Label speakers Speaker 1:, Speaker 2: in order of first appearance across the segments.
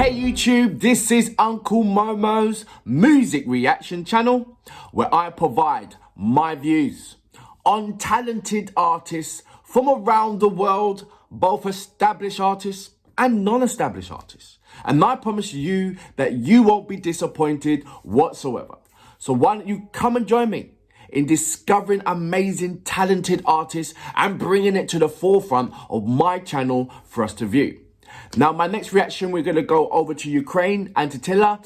Speaker 1: Hey YouTube, this is Uncle Momo's music reaction channel where I provide my views on talented artists from around the world, both established artists and non-established artists. And I promise you that you won't be disappointed whatsoever. So why don't you come and join me in discovering amazing, talented artists and bringing it to the forefront of my channel for us to view. Now, my next reaction, we're going to go over to Ukraine, ANTYTILA.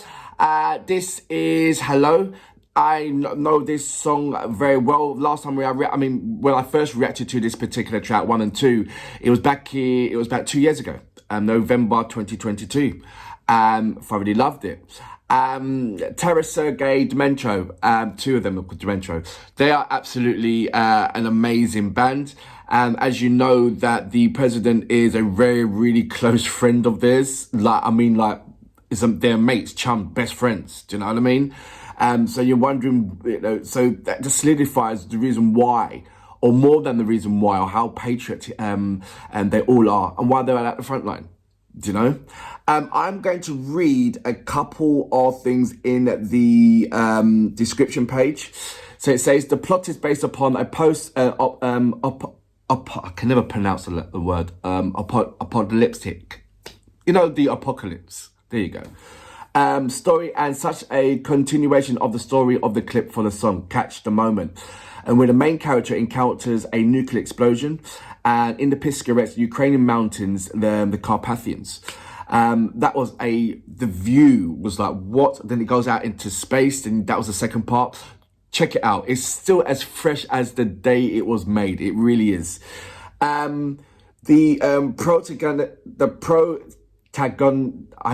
Speaker 1: This is Hello. I know this song very well. Last time when I first reacted to this particular track, 1 and 2, it was back here, it was about 2 years ago, November 2022. Thoroughly loved it. Terra Sergei Dementro, two of them are called Dementro. They are absolutely an amazing band. As you know, that the president is a really close friend of theirs. They're mates, chum, best friends. Do you know what I mean? So you're wondering, so that just solidifies the reason why, or more than the reason why, or how patriotic and they all are, and why they're at the front line. Do you know? I'm going to read a couple of things in the description page. So it says the plot is based upon a I can never pronounce the word apocalyptic. You know, the apocalypse. There you go. Story, and such a continuation of the story of the clip for the song Satch the Moment, and where the main character encounters a nuclear explosion and in the picturesque Ukrainian mountains, the Carpathians. That was the view was like, what? Then it goes out into space, and that was the second part. Check it out. It's still as fresh as the day it was made. It really is. I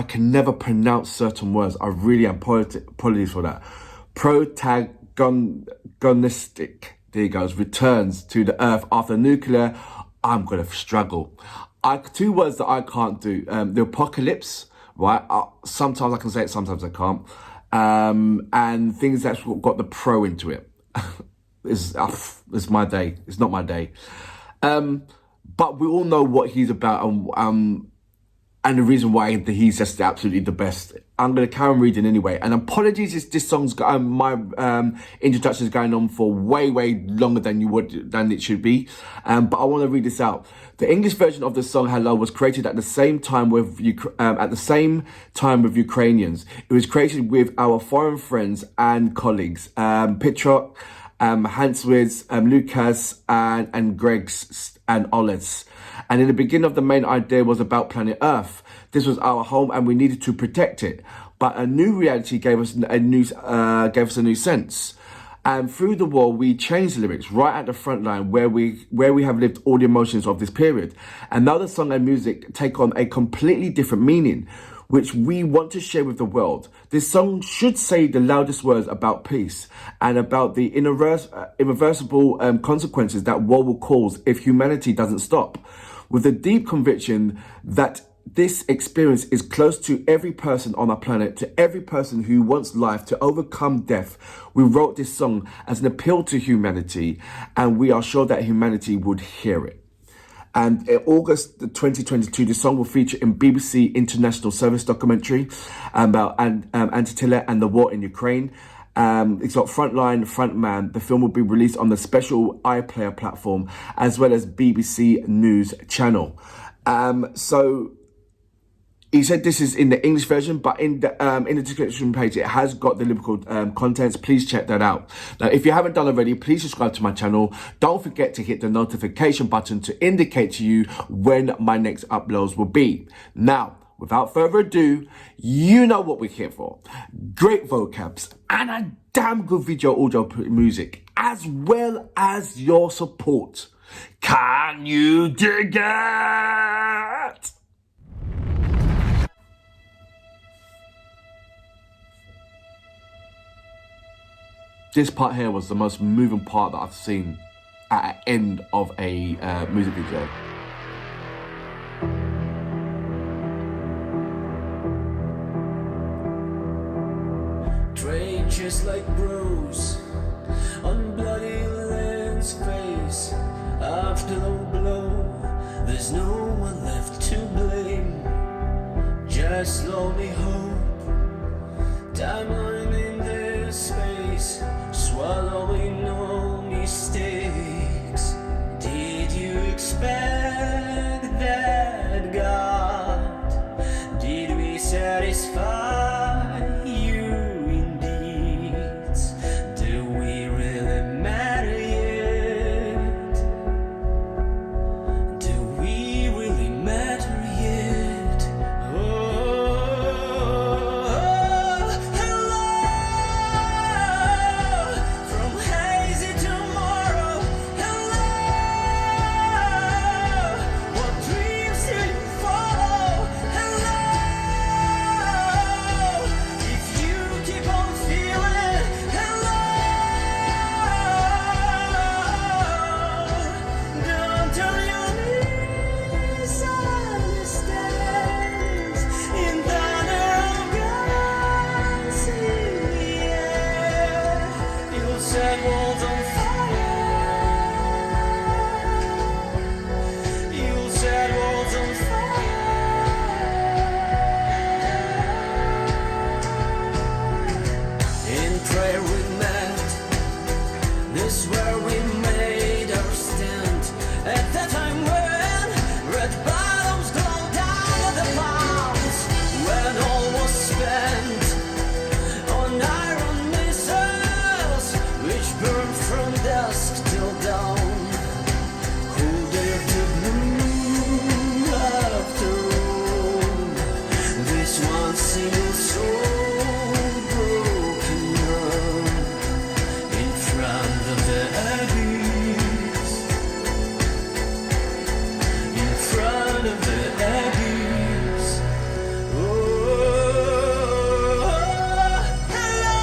Speaker 1: can never pronounce certain words. I really am apologies for that. Protagonistic, there he goes, returns to the earth after nuclear. I'm gonna struggle. Two words that I can't do. The apocalypse, right? Sometimes I can say it, sometimes I can't. And things that's got the pro into it. It's my day. It's not my day. But we all know what he's about, and the reason why he's just absolutely the best. I'm going to carry on reading anyway. And apologies if this song's my introduction is going on for way longer than it should be. But I want to read this out. The English version of the song Hello was created at the same time with Ukrainians. It was created with our foreign friends and colleagues, Piotr, Hancewicz, Łukasz, and Grzegorz and Oles. And in the beginning of the main idea was about planet Earth. This was our home and we needed to protect it. But a new reality gave us a new sense. And through the war, we changed the lyrics right at the front line where we have lived all the emotions of this period. And now the song and music take on a completely different meaning, which we want to share with the world. This song should say the loudest words about peace and about the irreversible consequences that war will cause if humanity doesn't stop. With a deep conviction that this experience is close to every person on our planet, to every person who wants life to overcome death, we wrote this song as an appeal to humanity, and we are sure that humanity would hear it. And in August 2022, the song will feature in BBC International Service documentary about ANTYTILA and the war in Ukraine. It's got Frontline, Frontman. The film will be released on the special iPlayer platform as well as BBC News channel. So he said this is in the English version, but in the description page, it has got the lyrical contents. Please check that out. Now, if you haven't done already, please subscribe to my channel. Don't forget to hit the notification button to indicate to you when my next uploads will be. Now, without further ado, you know what we're here for. Great vocabs and a damn good video audio music, as well as your support. Can you dig it? This part here was the most moving part that I've seen at the end of a music video.
Speaker 2: Just like bros on bloody land's face. After the blow, there's no one left to blame. Just lonely hope, timeline in this space, swallowing no mistakes. Did you expect that, God? Did we satisfy you in deeds? Do we really matter yet? Do we really matter yet? Oh, hello, from hazy tomorrow. Hello, what dreams do you follow? Hello, if you keep on feeling. Hello, don't turn your misunderstandings in thunder of guns in the air. You'll set walls on fire. You'll set walls on fire. In prayer we met. This where we made our stand. At that time when red bottoms glowed down at the palms, when all was spent on iron missiles which burned from dusk till dawn. Who dared to move after all? This one single soul broken down in front of the abyss. In front of the abyss. Oh, hello,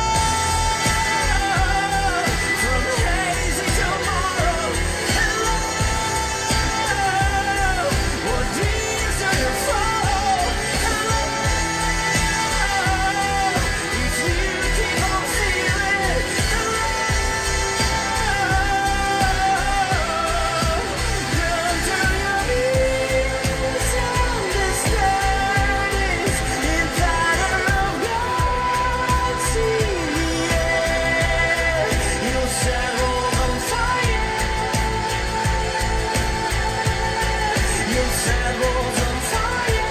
Speaker 2: from hazy tomorrow. Hello, what dreams do you follow? Hello, if you keep on feeling. Hello, don't turn your misunderstandings in thunder of guns in the air. You'll set walls on fire. You'll set walls on fire.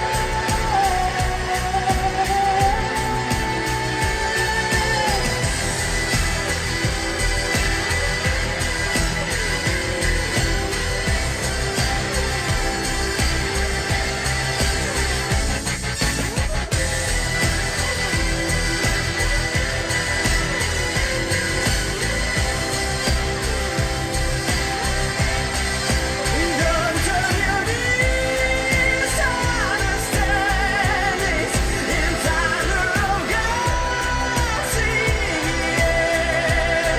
Speaker 2: Don't turn your misunderstandings in thunder of guns in the air.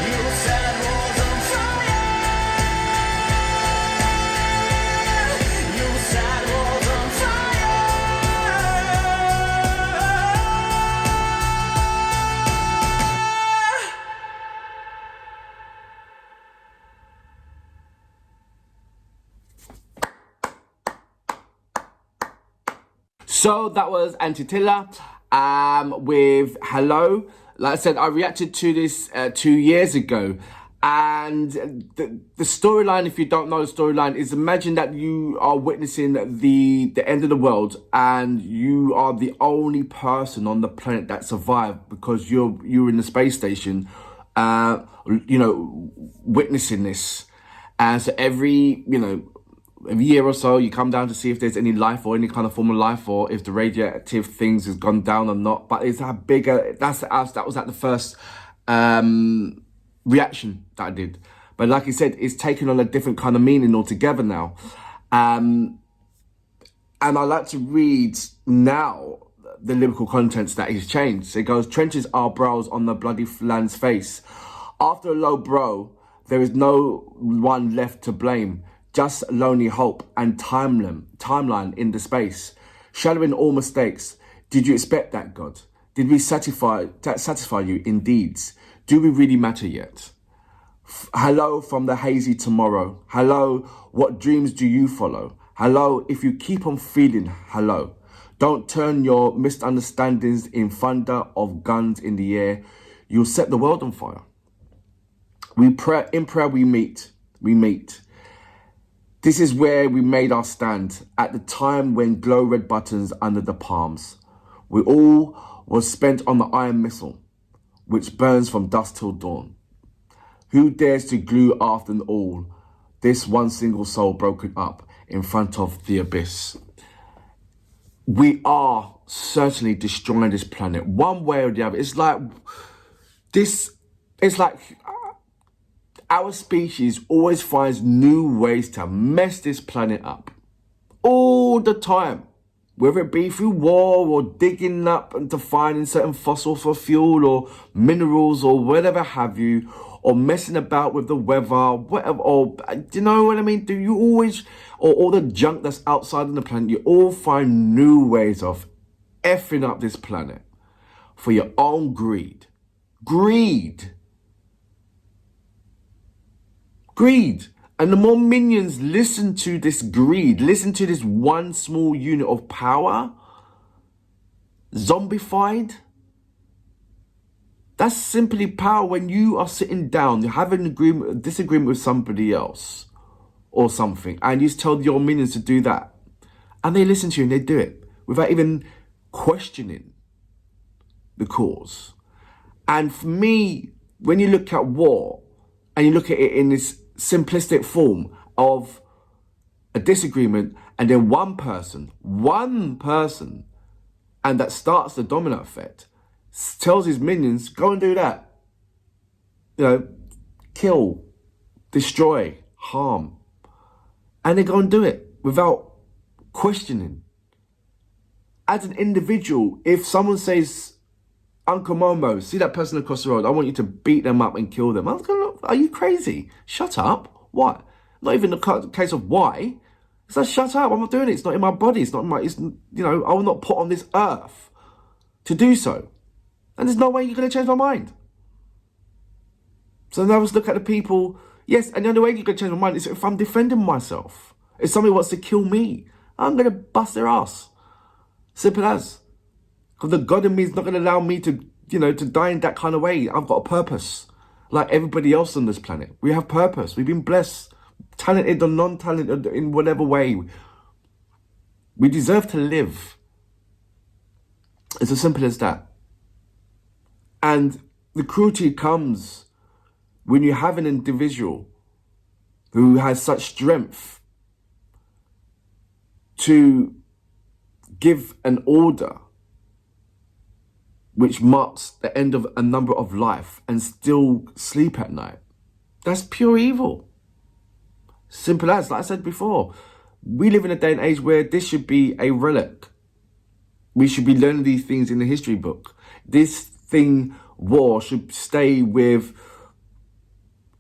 Speaker 2: You'll set walls on fire. You'll set walls on fire.
Speaker 1: So that was ANTYTILA with Hello. Like I said, I reacted to this 2 years ago. And the storyline, if you don't know the storyline, is imagine that you are witnessing the end of the world and you are the only person on the planet that survived because you're in the space station, witnessing this. And so every year or so, you come down to see if there's any life or any kind of form of life, or if the radioactive things has gone down or not. But it's a bigger. That was like the first reaction that I did. But like I said, it's taken on a different kind of meaning altogether now. And I like to read now the lyrical contents that he's changed. It goes, trenches are brows on the bloody land's face. After a low blow, there is no one left to blame. Just lonely hope and timeline in the space. Shadowing all mistakes. Did you expect that, God? Did we satisfy you in deeds? Do we really matter yet? Hello from the hazy tomorrow. Hello, what dreams do you follow? Hello, if you keep on feeling. Hello, Don't turn your misunderstandings in thunder of guns in the air. You'll set the world on fire. In prayer we meet. This is where we made our stand at the time when glow red buttons under the palms. We all was spent on the iron missile, which burns from dusk till dawn. Who dares to glue after all this one single soul broken up in front of the abyss? We are certainly destroying this planet one way or the other. It's like our species always finds new ways to mess this planet up all the time, whether it be through war or digging up and to finding certain fossils for fuel or minerals or whatever have you, or messing about with the weather, whatever, or do you know what I mean? Do you always, or all the junk that's outside of the planet, you all find new ways of effing up this planet for your own greed. Greed. And the more minions listen to this greed, listen to this one small unit of power, zombified. That's simply power when you are sitting down, you're having a disagreement with somebody else or something, and you tell your minions to do that. And they listen to you and they do it without even questioning the cause. And for me, when you look at war and you look at it in this simplistic form of a disagreement, and then one person, and that starts the domino effect, tells his minions, go and do that. You know, kill, destroy, harm. And they go and do it without questioning. As an individual, if someone says, Uncle Momo, see that person across the road, I want you to beat them up and kill them. I was going, are you crazy? Shut up. What? Not even the case of why. It's like, shut up, I'm not doing it. It's not in my body. It's not in my, I will not put on this earth to do so. And there's no way you're going to change my mind. So now let's look at the people. Yes, and the only way you're going to change my mind is if I'm defending myself. If somebody wants to kill me, I'm going to bust their ass. Simple as. Because the God in me is not going to allow me to, to die in that kind of way. I've got a purpose. Like everybody else on this planet. We have purpose. We've been blessed. Talented or non-talented in whatever way. We deserve to live. It's as simple as that. And the cruelty comes when you have an individual who has such strength to give an order which marks the end of a number of life and still sleep at night. That's pure evil. Simple as, like I said before, we live in a day and age where this should be a relic. We should be learning these things in the history book. This thing, war, should stay with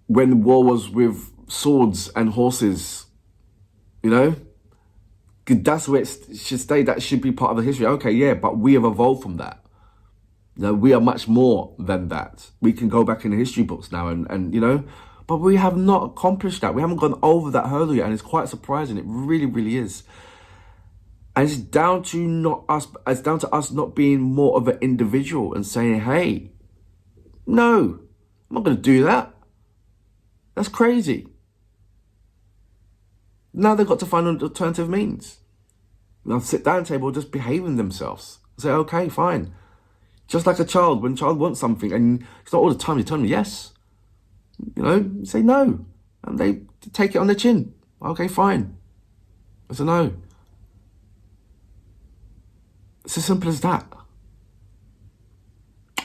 Speaker 1: when war was with swords and horses, That's where it should stay. That should be part of the history. Okay, yeah, but we have evolved from that. We are much more than that. We can go back in the history books now and but we have not accomplished that. We haven't gone over that hurdle yet, and it's quite surprising. It really, really is. And it's down to us not being more of an individual and saying, hey, no, I'm not going to do that. That's crazy. Now they've got to find an alternative means. Now sit down table, just behaving themselves. Say, okay, fine. Just like a child, when a child wants something, and it's not all the time you tell them yes. You say no. And they take it on their chin. Okay, fine. It's a no. It's as simple as that.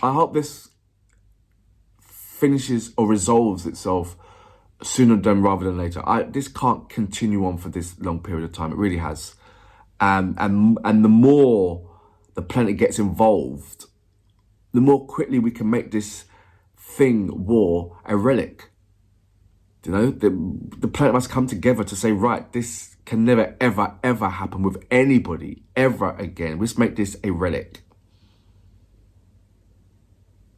Speaker 1: I hope this finishes or resolves itself sooner rather than later. This can't continue on for this long period of time. It really has. And the more the planet gets involved, the more quickly we can make this thing, war, a relic. The planet must come together to say, right, this can never, ever, ever happen with anybody ever again. Let's make this a relic.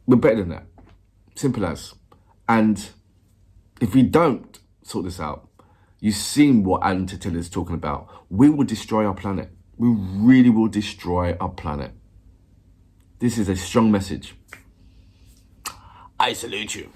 Speaker 1: We're better than that. Simple as. And if we don't sort this out, you've seen what ANTYTILA is talking about. We will destroy our planet. we really will destroy our planet. This is a strong message. I salute you.